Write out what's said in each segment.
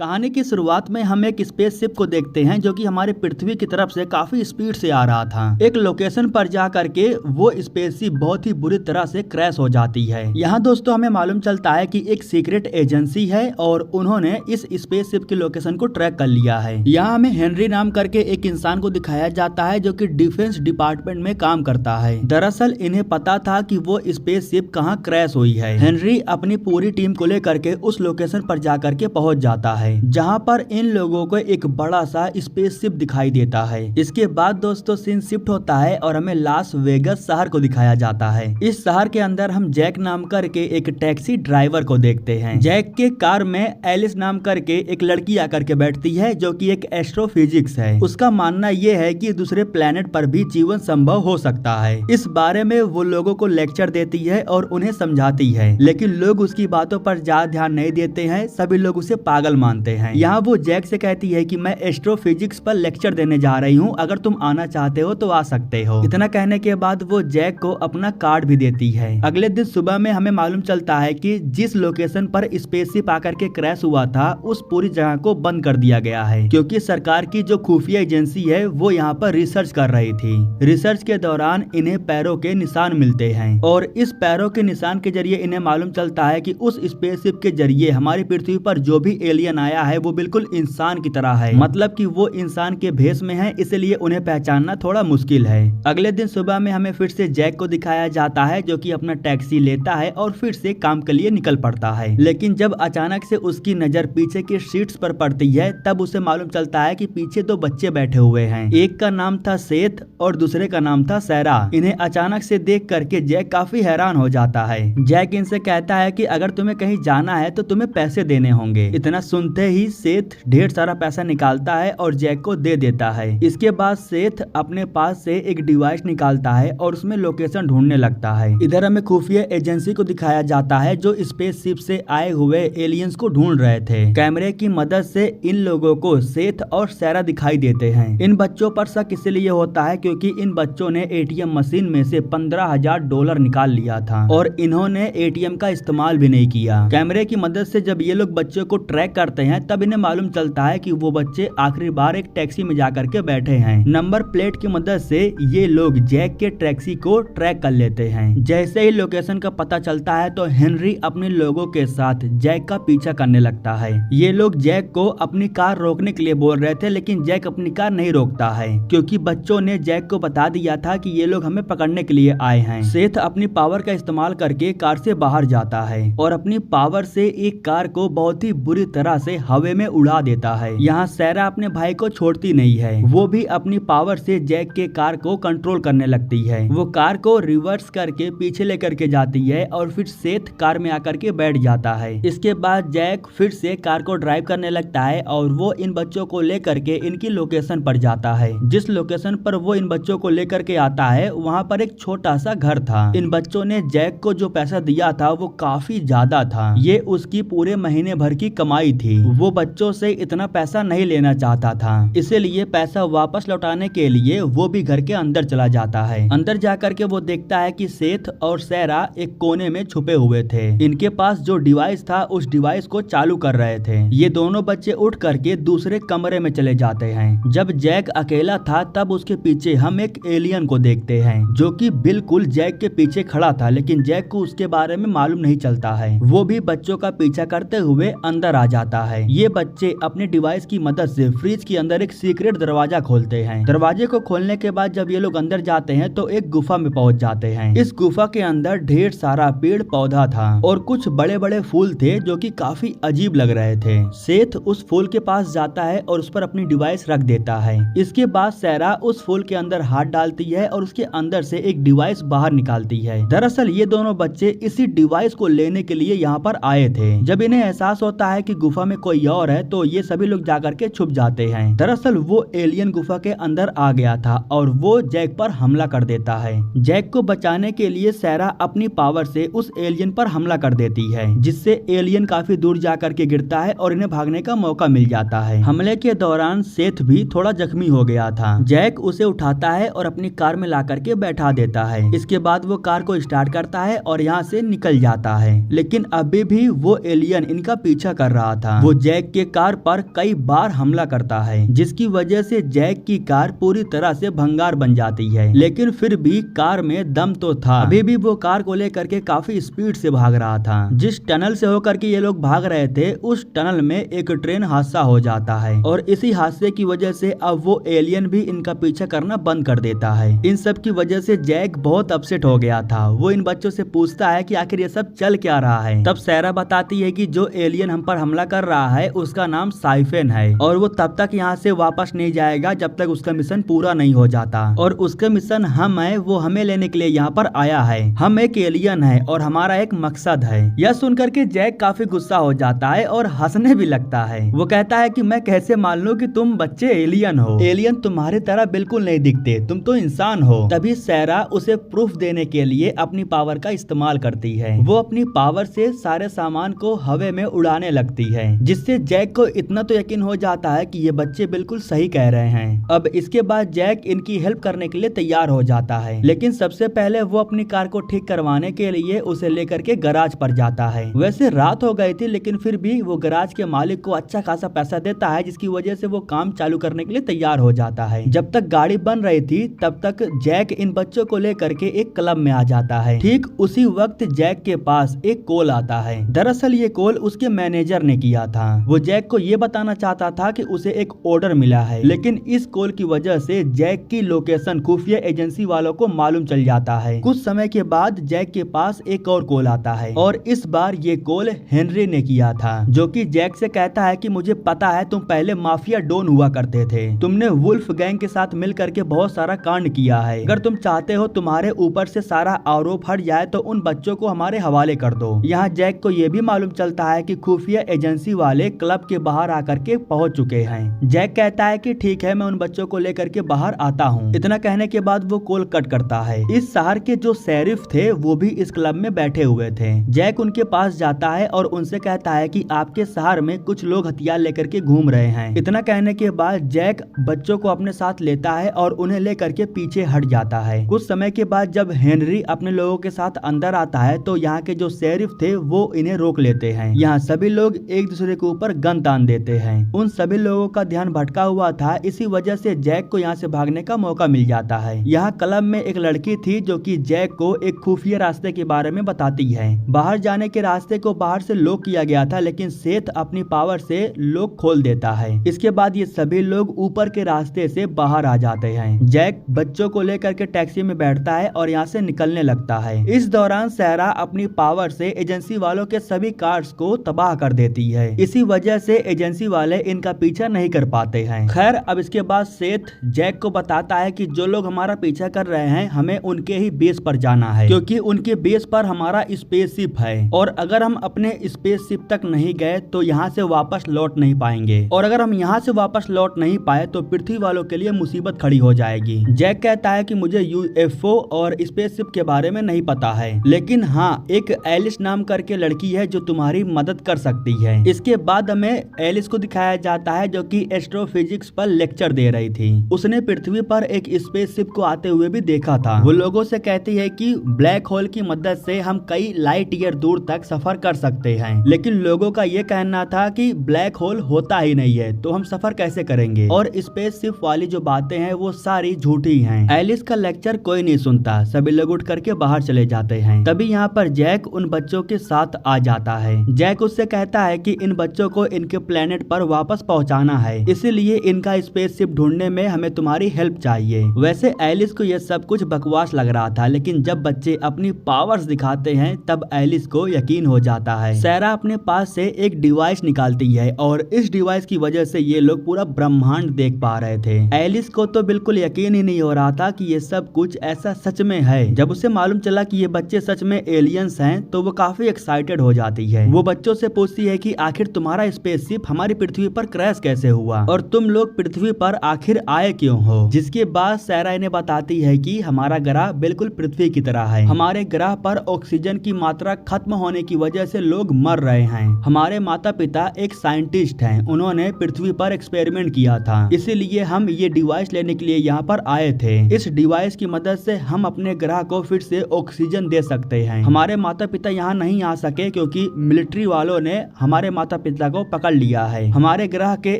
कहानी की शुरुआत में हम एक स्पेसशिप को देखते हैं जो कि हमारे पृथ्वी की तरफ से काफी स्पीड से आ रहा था। एक लोकेशन पर जा करके वो स्पेसशिप बहुत ही बुरी तरह से क्रैश हो जाती है। यहाँ दोस्तों हमें मालूम चलता है कि एक सीक्रेट एजेंसी है और उन्होंने इस स्पेसशिप की लोकेशन को ट्रैक कर लिया है। यहाँ हमें हेनरी नाम करके एक इंसान को दिखाया जाता है जो कि डिफेंस डिपार्टमेंट में काम करता है। दरअसल इन्हें पता था कि वो स्पेसशिप कहाँ क्रैश हुई है। हेनरी अपनी पूरी टीम को लेकर के उस लोकेशन पर जा करके पहुँच जाता है जहां पर इन लोगों को एक बड़ा सा स्पेसशिप दिखाई देता है। इसके बाद दोस्तों सीन शिफ्ट होता है और हमें लास वेगस शहर को दिखाया जाता है। इस शहर के अंदर हम जैक नाम करके एक टैक्सी ड्राइवर को देखते हैं। जैक के कार में एलिस नाम करके एक लड़की आकर के बैठती है जो कि एक एस्ट्रोफिजिक्स है। उसका मानना ये है कि दूसरे प्लेनेट पर भी जीवन संभव हो सकता है। इस बारे में वो लोगों को लेक्चर देती है और उन्हें समझाती है, लेकिन लोग उसकी बातों पर ज्यादा ध्यान नहीं देते हैं। सभी लोग उसे पागल मानते हैं। यहाँ वो जैक से कहती है कि मैं एस्ट्रोफिजिक्स पर लेक्चर देने जा रही हूँ, अगर तुम आना चाहते हो तो आ सकते हो। इतना कहने के बाद वो जैक को अपना कार्ड भी देती है। अगले दिन सुबह में हमें मालूम चलता है कि जिस लोकेशन पर स्पेसशिप आकर के क्रैश हुआ था उस पूरी जगह को बंद कर दिया गया है, क्योंकि सरकार की जो खुफिया एजेंसी है वो यहाँ पर रिसर्च कर रही थी। रिसर्च के दौरान इन्हें पैरों के निशान मिलते हैं और इस पैरों के निशान के जरिए इन्हें मालूम चलता है कि उस स्पेसशिप के जरिए हमारी पृथ्वी पर जो भी एलियन आया है वो बिल्कुल इंसान की तरह है, मतलब कि वो इंसान के भेष में है, इसलिए उन्हें पहचानना थोड़ा मुश्किल है। अगले दिन सुबह में हमें फिर से जैक को दिखाया जाता है जो कि अपना टैक्सी लेता है और फिर से काम के लिए निकल पड़ता है। लेकिन जब अचानक से उसकी नजर पीछे की सीट्स पर पड़ती है तब उसे मालूम चलता है कि पीछे दो बच्चे बैठे हुए हैं। एक का नाम था सेथ और दूसरे का नाम था सैरा। इन्हें अचानक से देख करके जैक काफी हैरान हो जाता है। जैक इनसे कहता है कि अगर तुम्हें कहीं जाना है तो तुम्हें पैसे देने होंगे। इतना सुनते ही सेथ ढेर सारा पैसा निकालता है और जैक को दे देता है। इसके बाद सेथ अपने पास से एक डिवाइस निकालता है और उसमें लोकेशन ढूंढने लगता है। इधर हमें खुफिया एजेंसी को दिखाया जाता है जो स्पेसशिप से आए हुए एलियंस को ढूंढ रहे थे। कैमरे की मदद से इन लोगों को सेथ और सैरा दिखाई देते हैं। इन बच्चों पर शक इसलिए होता है क्योंकि इन बच्चों ने एटीएम मशीन में से $15,000 निकाल लिया था और इन्होंने एटीएम का इस्तेमाल भी नहीं किया। कैमरे की मदद से जब ये लोग बच्चों को ट्रैक करते हैं तब इन्हें मालूम चलता है कि वो बच्चे आखिरी बार एक टैक्सी में जाकर के बैठे हैं। नंबर प्लेट की मदद से ये लोग जैक के टैक्सी को ट्रैक कर लेते हैं। जैसे ही लोकेशन का पता चलता है तो हेनरी अपने लोगों के साथ जैक का पीछा करने लगता है। ये लोग जैक को अपनी कार रोकने के लिए बोल रहे थे, लेकिन जैक अपनी कार नहीं रोकता है क्योंकि बच्चों ने जैक को बता दिया था कि ये लोग हमें पकड़ने के लिए आए हैं। सेथ अपनी पावर का इस्तेमाल करके कार से बाहर जाता है और अपनी पावर से एक कार को बहुत ही बुरी तरह से हवा में उड़ा देता है। यहाँ सैरा अपने भाई को छोड़ती नहीं है, वो भी अपनी पावर से जैक के कार को कंट्रोल करने लगती है। वो कार को रिवर्स करके पीछे लेकर के जाती है और फिर सेथ कार में आकर के बैठ जाता है। इसके बाद जैक फिर से कार को ड्राइव करने लगता है और वो इन बच्चों को लेकर के इनकी लोकेशन पर जाता है। जिस लोकेशन पर वो इन बच्चों को लेकर के आता है वहाँ पर एक छोटा सा घर था। इन बच्चों ने जैक को जो पैसा दिया था वो काफी ज्यादा था, ये उसकी पूरे महीने भर की कमाई थी। वो बच्चों से इतना पैसा नहीं लेना चाहता था, इसीलिए पैसा वापस लौटाने के लिए वो भी घर के अंदर चला जाता है। अंदर जाकर के वो देखता है कि सेथ और सैरा एक कोने में छुपे हुए थे। इनके पास जो डिवाइस था उस डिवाइस को चालू कर रहे थे। ये दोनों बच्चे उठ करके दूसरे कमरे में चले जाते हैं। जब जैक अकेला था तब उसके पीछे हम एक एलियन को देखते हैं जो कि बिल्कुल जैक के पीछे खड़ा था, लेकिन जैक को उसके बारे में मालूम नहीं चलता है। वो भी बच्चों का पीछा करते हुए अंदर आ जाता है। ये बच्चे अपने डिवाइस की मदद से फ्रिज के अंदर एक सीक्रेट दरवाजा खोलते हैं। दरवाजे को खोलने के बाद जब ये लोग अंदर जाते हैं तो एक गुफा में पहुंच जाते हैं। इस गुफा के अंदर ढेर सारा पेड़ पौधा था और कुछ बड़े बड़े फूल थे जो कि काफी अजीब लग रहे थे। सेथ उस फूल के पास जाता है और उस पर अपनी डिवाइस रख देता है। इसके बाद सैरा उस फूल के अंदर हाथ डालती है और उसके अंदर से एक डिवाइस बाहर निकालती है। दरअसल ये दोनों बच्चे इसी डिवाइस को लेने के लिए यहाँ पर आए थे। जब इन्हें एहसास होता है कि गुफा में कोई और है तो ये सभी लोग जाकर के छुप जाते हैं। दरअसल वो एलियन गुफा के अंदर आ गया था और वो जैक पर हमला कर देता है। जैक को बचाने के लिए सैरा अपनी पावर से उस एलियन पर हमला कर देती है, जिससे एलियन काफी दूर जाकर के गिरता है और इन्हें भागने का मौका मिल जाता है। हमले के दौरान सेथ भी थोड़ा जख्मी हो गया था। जैक उसे उठाता है और अपनी कार में ला करके बैठा देता है। इसके बाद वो कार को स्टार्ट करता है और यहाँ से निकल जाता है, लेकिन अभी भी वो एलियन इनका पीछा कर रहा था। वो जैक के कार पर कई बार हमला करता है, जिसकी वजह से जैक की कार पूरी तरह से भंगार बन जाती है। लेकिन फिर भी कार में दम तो था, अभी भी वो कार को लेकर के काफी स्पीड से भाग रहा था। जिस टनल से होकर के ये लोग भाग रहे थे, उस टनल में एक ट्रेन हादसा हो जाता है और इसी हादसे की वजह से अब वो एलियन भी इनका पीछा करना बंद कर देता है। इन सब की वजह से जैक बहुत अपसेट हो गया था। वो इन बच्चों से पूछता है कि आखिर ये सब चल क्या रहा है। तब सैरा बताती है कि जो एलियन हम पर हमला कर रहा है उसका नाम साइफेन है और वो तब तक यहाँ से वापस नहीं जाएगा जब तक उसका मिशन पूरा नहीं हो जाता, और उसका मिशन हम है, वो हमें लेने के लिए यहाँ पर आया है। हम एक एलियन है और हमारा एक मकसद है। यह सुनकर के जैक काफी गुस्सा हो जाता है और हंसने भी लगता है। वो कहता है कि मैं कैसे मान लूं कि तुम बच्चे एलियन हो? एलियन तुम्हारी तरह बिल्कुल नहीं दिखते, तुम तो इंसान हो। तभी सैरा उसे प्रूफ देने के लिए अपनी पावर का इस्तेमाल करती है। वो अपनी पावर से सारे सामान को हवा में उड़ाने लगती है, जिससे जैक को इतना तो यकीन हो जाता है कि ये बच्चे बिल्कुल सही कह रहे हैं। अब इसके बाद जैक इनकी हेल्प करने के लिए तैयार हो जाता है, लेकिन सबसे पहले वो अपनी कार को ठीक करवाने के लिए उसे लेकर के गराज पर जाता है। वैसे रात हो गई थी, लेकिन फिर भी वो गराज के मालिक को अच्छा खासा पैसा देता है, जिसकी वजह से वो काम चालू करने के लिए तैयार हो जाता है। जब तक गाड़ी बन रही थी तब तक जैक इन बच्चों को लेकर के एक क्लब में आ जाता है। ठीक उसी वक्त जैक के पास एक कॉल आता है। दरअसल ये कॉल उसके मैनेजर ने किया था। वो जैक को ये बताना चाहता था कि उसे एक ऑर्डर मिला है, लेकिन इस कॉल की वजह से जैक की लोकेशन खुफिया एजेंसी वालों को मालूम चल जाता है। कुछ समय के बाद जैक के पास एक और कॉल आता है और इस बार ये कॉल हेनरी ने किया था, जो कि जैक से कहता है कि मुझे पता है तुम पहले माफिया डॉन हुआ करते थे, तुमने वुल्फ गैंग के साथ मिल करके बहुत सारा कांड किया है। अगर तुम चाहते हो तुम्हारे ऊपर से सारा आरोप हट जाए तो उन बच्चों को हमारे हवाले कर दो। यहाँ जैक को ये भी मालूम चलता है कि खुफिया एजेंसी वाले क्लब के बाहर आकर के पहुँच चुके हैं। जैक कहता है कि ठीक है, मैं उन बच्चों को लेकर के बाहर आता हूँ। इतना कहने के बाद वो कॉल कट करता है। इस शहर के जो शेरिफ थे वो भी इस क्लब में बैठे हुए थे। जैक उनके पास जाता है और उनसे कहता है कि आपके शहर में कुछ लोग हथियार लेकर के घूम रहे हैं। इतना कहने के बाद जैक बच्चों को अपने साथ लेता है और उन्हें लेकर के पीछे हट जाता है। कुछ समय के बाद जब हेनरी अपने लोगों के साथ अंदर आता है तो यहाँ के जो शेरिफ थे वो इन्हें रोक लेते हैं। यहाँ सभी लोग एक दूसरे के ऊपर गन तान देते हैं। उन सभी लोगों का ध्यान भटका हुआ था, इसी वजह से जैक को यहाँ से भागने का मौका मिल जाता है। यहाँ क्लब में एक लड़की थी जो कि जैक को एक खुफिया रास्ते के बारे में बताती है। बाहर जाने के रास्ते को बाहर से लॉक किया गया था, लेकिन सेथ अपनी पावर से लॉक खोल देता है। इसके बाद ये सभी लोग ऊपर के रास्ते से बाहर आ जाते हैं। जैक बच्चों को लेकर के टैक्सी में बैठता है और यहाँ से निकलने लगता है। इस दौरान सैरा अपनी पावर से एजेंसी वालों के सभी कार्स को तबाह कर देती है। इसी वजह से एजेंसी वाले इनका पीछा नहीं कर पाते हैं। खैर, अब इसके बाद सेथ जैक को बताता है कि जो लोग हमारा पीछा कर रहे हैं हमें उनके ही बेस पर जाना है, क्योंकि उनके बेस पर हमारा स्पेसशिप है और अगर हम अपने स्पेसशिप तक नहीं गए तो यहाँ से वापस लौट नहीं पाएंगे, और अगर हम यहाँ से वापस लौट नहीं पाए तो पृथ्वी वालों के लिए मुसीबत खड़ी हो जाएगी। जैक कहता है कि मुझे यूएफओ और स्पेसशिप के बारे में नहीं पता है, लेकिन हाँ, एक एलिस नाम करके लड़की है जो तुम्हारी मदद कर सकती है। इसके बाद हमें एलिस को दिखाया जाता है जो कि एस्ट्रोफिजिक्स पर लेक्चर दे रही थी। उसने पृथ्वी पर एक स्पेसशिप को आते हुए भी देखा था। वो लोगों से कहती है कि ब्लैक होल की मदद से हम कई लाइट ईयर दूर तक सफर कर सकते हैं, लेकिन लोगों का ये कहना था कि ब्लैक होल होता ही नहीं है, तो हम सफर कैसे करेंगे, और स्पेसशिप वाली जो बातें हैं वो सारी झूठी हैं। एलिस का लेक्चर कोई नहीं सुनता, सभी लोग उठ करके बाहर चले जाते हैं। तभी यहाँ पर जैक उन बच्चों के साथ आ जाता है। जैक उससे कहता है कि इन बच्चों को इनके प्लेनेट पर वापस पहुँचाना है, इसीलिए इनका स्पेसशिप ढूंढने में हमें तुम्हारी हेल्प चाहिए। वैसे एलिस को यह सब कुछ बकवास लग रहा था, लेकिन जब बच्चे अपनी पावर्स दिखाते हैं तब एलिस को यकीन हो जाता है। सैरा अपने पास से एक डिवाइस निकालती है और इस डिवाइस की वजह से ये लोग पूरा ब्रह्मांड देख पा रहे थे। एलिस को तो बिल्कुल यकीन ही नहीं हो रहा था कि ये सब कुछ ऐसा सच में है। जब उसे मालूम चला कि ये बच्चे सच में एलियंस हैं तो वो काफी एक्साइटेड हो जाती है। वो बच्चों से पूछती है कि आखिर तुम्हारा स्पेसशिप हमारी पृथ्वी पर क्रैश कैसे हुआ और तुम लोग पृथ्वी पर आखिर आए क्यों हो। जिसके बाद सैरा इन्हें बताती है कि हमारा ग्रह बिल्कुल पृथ्वी की तरह है। हमारे ग्रह पर ऑक्सीजन की मात्रा खत्म होने की वजह से लोग मर रहे हैं। हमारे माता पिता एक साइंटिस्ट हैं, उन्होंने पृथ्वी पर एक्सपेरिमेंट किया था, इसीलिए हम ये डिवाइस लेने के लिए यहाँ पर आए थे। इस डिवाइस की मदद से हम अपने ग्रह को फिर से ऑक्सीजन दे सकते हैं। हमारे माता पिता यहाँ नहीं आ सके क्योंकि मिलिट्री वालों ने हमारे माता माता पिता को पकड़ लिया है। हमारे ग्रह के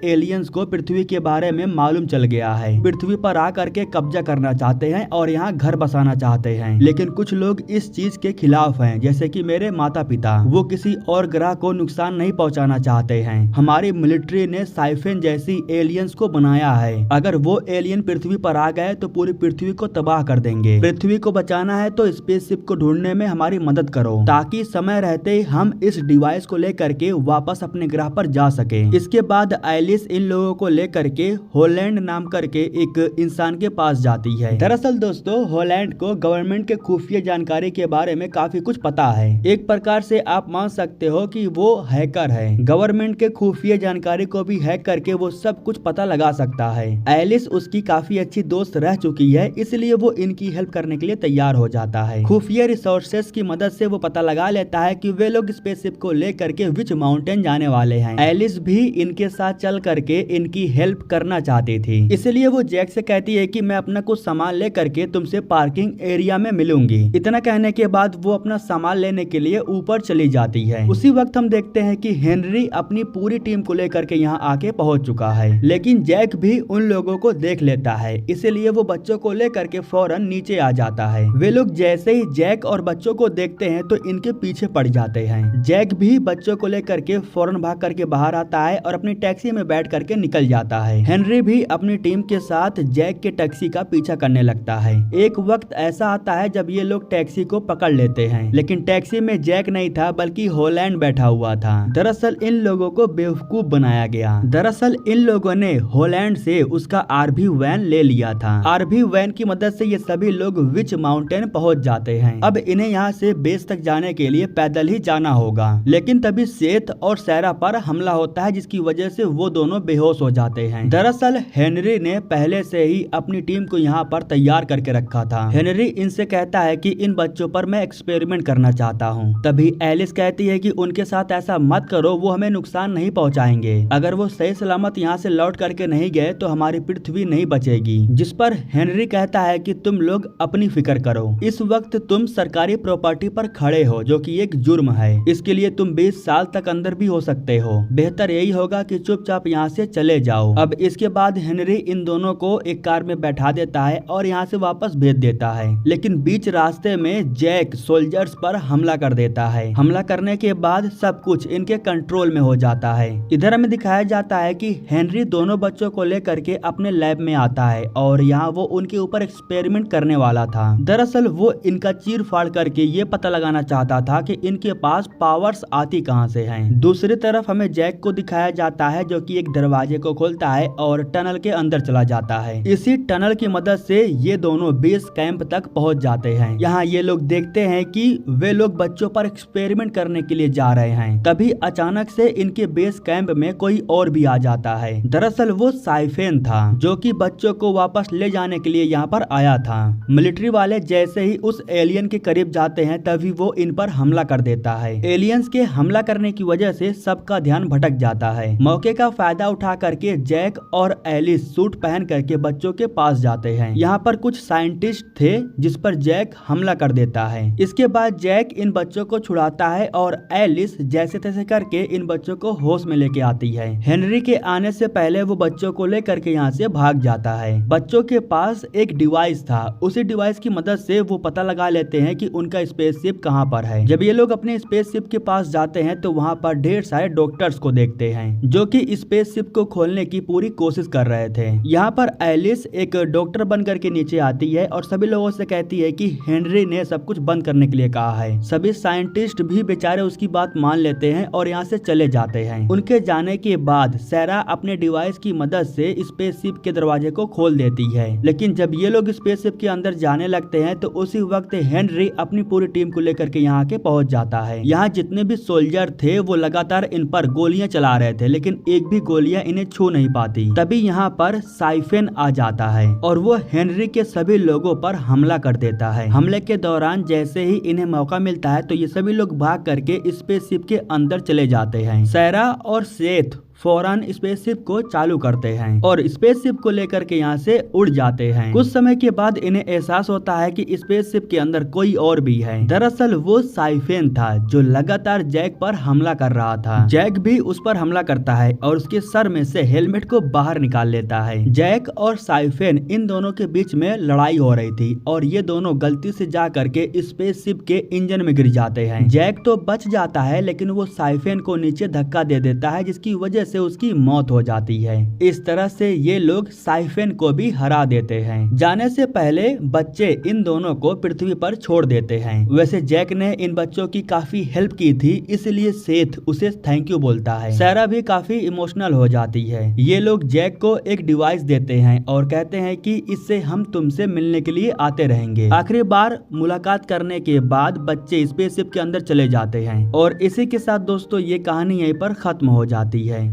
एलियंस को पृथ्वी के बारे में मालूम चल गया है। पृथ्वी पर आकर के कब्जा करना चाहते हैं और यहाँ घर बसाना चाहते हैं। लेकिन कुछ लोग इस चीज के खिलाफ हैं, जैसे कि मेरे माता पिता। वो किसी और ग्रह को नुकसान नहीं पहुँचाना चाहते हैं। हमारी मिलिट्री ने साइफेन जैसी एलियंस को बनाया है। अगर वो एलियन पृथ्वी पर आ गए तो पूरी पृथ्वी को तबाह कर देंगे। पृथ्वी को बचाना है तो स्पेसशिप को ढूंढने में हमारी मदद करो, ताकि समय रहते हम इस डिवाइस को लेकर के वापस अपने ग्रह पर जा सके। इसके बाद एलिस इन लोगों को लेकर के हॉलैंड नाम करके एक इंसान के पास जाती है। दरअसल दोस्तों, हॉलैंड को गवर्नमेंट के खुफिया जानकारी के बारे में काफी कुछ पता है। एक प्रकार से आप मान सकते हो कि वो हैकर है। गवर्नमेंट के खुफिया जानकारी को भी हैक करके वो सब कुछ पता लगा सकता है। एलिस उसकी काफी अच्छी दोस्त रह चुकी है, इसलिए वो इनकी हेल्प करने के लिए तैयार हो जाता है। खुफिया रिसोर्सेस की मदद से वो पता लगा लेता है कि वे लोग स्पेसशिप को लेकर के विच माउंटेन जाने वाले हैं। एलिस भी इनके साथ चल करके इनकी हेल्प करना चाहती थी, इसलिए वो जैक से कहती है कि मैं अपना कुछ सामान लेकर के तुमसे पार्किंग एरिया में मिलूंगी। इतना कहने के बाद वो अपना सामान लेने के लिए ऊपर चली जाती है। उसी वक्त हम देखते हैं कि हेनरी अपनी पूरी टीम को लेकर के यहाँ आके पहुँच चुका है, लेकिन जैक भी उन लोगों को देख लेता है, इसलिए वो बच्चों को लेकर के फौरन नीचे आ जाता है। वे लोग जैसे ही जैक और बच्चों को देखते हैं तो इनके पीछे पड़ जाते हैं। जैक भी बच्चों को लेकर के फौरन भाग करके बाहर आता है और अपनी टैक्सी में बैठ करके निकल जाता है। हेनरी भी अपनी टीम के साथ जैक के टैक्सी का पीछा करने लगता है। एक वक्त ऐसा आता है जब ये लोग टैक्सी को पकड़ लेते हैं, लेकिन टैक्सी में जैक नहीं था बल्कि हॉलैंड बैठा हुआ था। दरअसल इन लोगों को बेवकूफ बनाया गया। दरअसल इन लोगों ने हॉलैंड से उसका आरवी वैन ले लिया था। आरवी वैन की मदद से ये सभी लोग विच माउंटेन पहुंच जाते हैं। अब इन्हें यहाँ से बेस तक जाने के लिए पैदल ही जाना होगा, लेकिन तभी सेथ और सैरा पर हमला होता है, जिसकी वजह से वो दोनों बेहोश हो जाते हैं। दरअसल हेनरी ने पहले से ही अपनी टीम को यहाँ पर तैयार करके रखा था। हेनरी इनसे कहता है कि इन बच्चों पर मैं एक्सपेरिमेंट करना चाहता हूँ। तभी एलिस कहती है कि उनके साथ ऐसा मत करो, वो हमें नुकसान नहीं पहुँचाएंगे। अगर वो सही सलामत यहाँ से लौट करके नहीं गए तो हमारी पृथ्वी नहीं बचेगी। जिस पर हेनरी कहता है कि तुम लोग अपनी फिक्र करो, इस वक्त तुम सरकारी प्रॉपर्टी पर खड़े हो, जो कि एक जुर्म है। इसके लिए तुम 20 साल तक अंदर भी हो सकते हो। बेहतर यही होगा कि चुपचाप यहाँ से चले जाओ। अब इसके बाद हेनरी इन दोनों को एक कार में बैठा देता है और यहाँ से वापस भेज देता है, लेकिन बीच रास्ते में जैक सोल्जर्स पर हमला कर देता है। हमला करने के बाद सब कुछ इनके कंट्रोल में हो जाता है। इधर हमें दिखाया जाता है कि हेनरी दोनों बच्चों को लेकर के अपने लैब में आता है और यहाँ वो उनके ऊपर एक्सपेरिमेंट करने वाला था। दरअसल वो इनका चीर फाड़ करके ये पता लगाना चाहता था कि इनके पास पावर्स आती कहां से हैं। दूसरी तरफ हमें जैक को दिखाया जाता है, जो कि एक दरवाजे को खोलता है और टनल के अंदर चला जाता है। इसी टनल की मदद से ये दोनों बेस कैंप तक पहुंच जाते हैं। यहाँ ये लोग देखते हैं कि वे लोग बच्चों पर एक्सपेरिमेंट करने के लिए जा रहे हैं। तभी अचानक से इनके बेस कैंप में कोई और भी आ जाता है। दरअसल वो साइफेन था, जो कि बच्चों को वापस ले जाने के लिए यहाँ पर आया था। मिलिट्री वाले जैसे ही उस एलियन के करीब जाते हैं तभी वो इन पर हमला कर देता है। एलियंस के हमला करने की वजह से सबका ध्यान भटक जाता है। मौके का फायदा उठा करके जैक और एलिस सूट पहन करके बच्चों के पास जाते हैं। यहाँ पर कुछ साइंटिस्ट थे जिस पर जैक हमला कर देता है। इसके बाद जैक इन बच्चों को छुड़ाता है और एलिस जैसे तैसे करके इन बच्चों को होश में लेके आती है। हेनरी के आने से पहले वो बच्चों को लेकर के यहाँ से भाग जाता है। बच्चों के पास एक डिवाइस था, उसी डिवाइस की मदद से वो पता लगा लेते हैं कि उनका स्पेसशिप कहाँ पर है। जब ये लोग अपने स्पेसशिप के पास जाते हैं तो वहाँ पर ढेर सारे डॉक्टर्स को देखते हैं, जो कि स्पेसशिप को खोलने की पूरी कोशिश कर रहे थे। यहाँ पर एलिस एक डॉक्टर बन करके नीचे आती है और सभी लोगों से कहती है कि हेनरी ने सब कुछ बंद करने के लिए कहा है। सभी साइंटिस्ट भी बेचारे उसकी बात मान लेते हैं और यहाँ से चले जाते हैं। उनके जाने के बाद सैरा अपने डिवाइस की मदद से स्पेसशिप के दरवाजे को खोल देती है, लेकिन जब ये लोग स्पेसशिप के अंदर जाने लगते हैं तो उसी वक्त हेनरी अपनी पूरी टीम को लेकर के यहाँ के पहुंच जाता है। यहाँ जितने भी सोल्जर थे वो लगातार इन पर गोलियां चला रहे थे, लेकिन एक भी गोलियां इन्हें छू नहीं पाती। तभी यहाँ पर साइफेन आ जाता है और वो हेनरी के सभी लोगों पर हमला कर देता है। हमले के दौरान जैसे ही इन्हें मौका मिलता है तो ये सभी लोग भाग करके स्पेसशिप के अंदर चले जाते हैं। सैरा और सेथ फौरन स्पेसशिप को चालू करते हैं और स्पेसशिप को लेकर के यहाँ से उड़ जाते हैं। कुछ समय के बाद इन्हें एहसास होता है कि स्पेसशिप के अंदर कोई और भी है। दरअसल वो साइफेन था जो लगातार जैक पर हमला कर रहा था। जैक भी उस पर हमला करता है और उसके सर में से हेलमेट को बाहर निकाल लेता है। जैक और साइफेन इन दोनों के बीच में लड़ाई हो रही थी और ये दोनों गलती से जा करके स्पेसशिप के इंजन में गिर जाते हैं। जैक तो बच जाता है लेकिन वो साइफेन को नीचे धक्का दे देता है जिसकी वजह से उसकी मौत हो जाती है। इस तरह से ये लोग साइफेन को भी हरा देते हैं। जाने से पहले बच्चे इन दोनों को पृथ्वी पर छोड़ देते हैं। वैसे जैक ने इन बच्चों की काफी हेल्प की थी, इसलिए सेथ उसे थैंक यू बोलता है। सैरा भी काफी इमोशनल हो जाती है। ये लोग जैक को एक डिवाइस देते हैं और कहते हैं कि इससे हम तुमसे मिलने के लिए आते रहेंगे। आखिरी बार मुलाकात करने के बाद बच्चे स्पेसशिप के अंदर चले जाते हैं और इसी के साथ दोस्तों ये कहानी यहीं पर खत्म हो जाती है।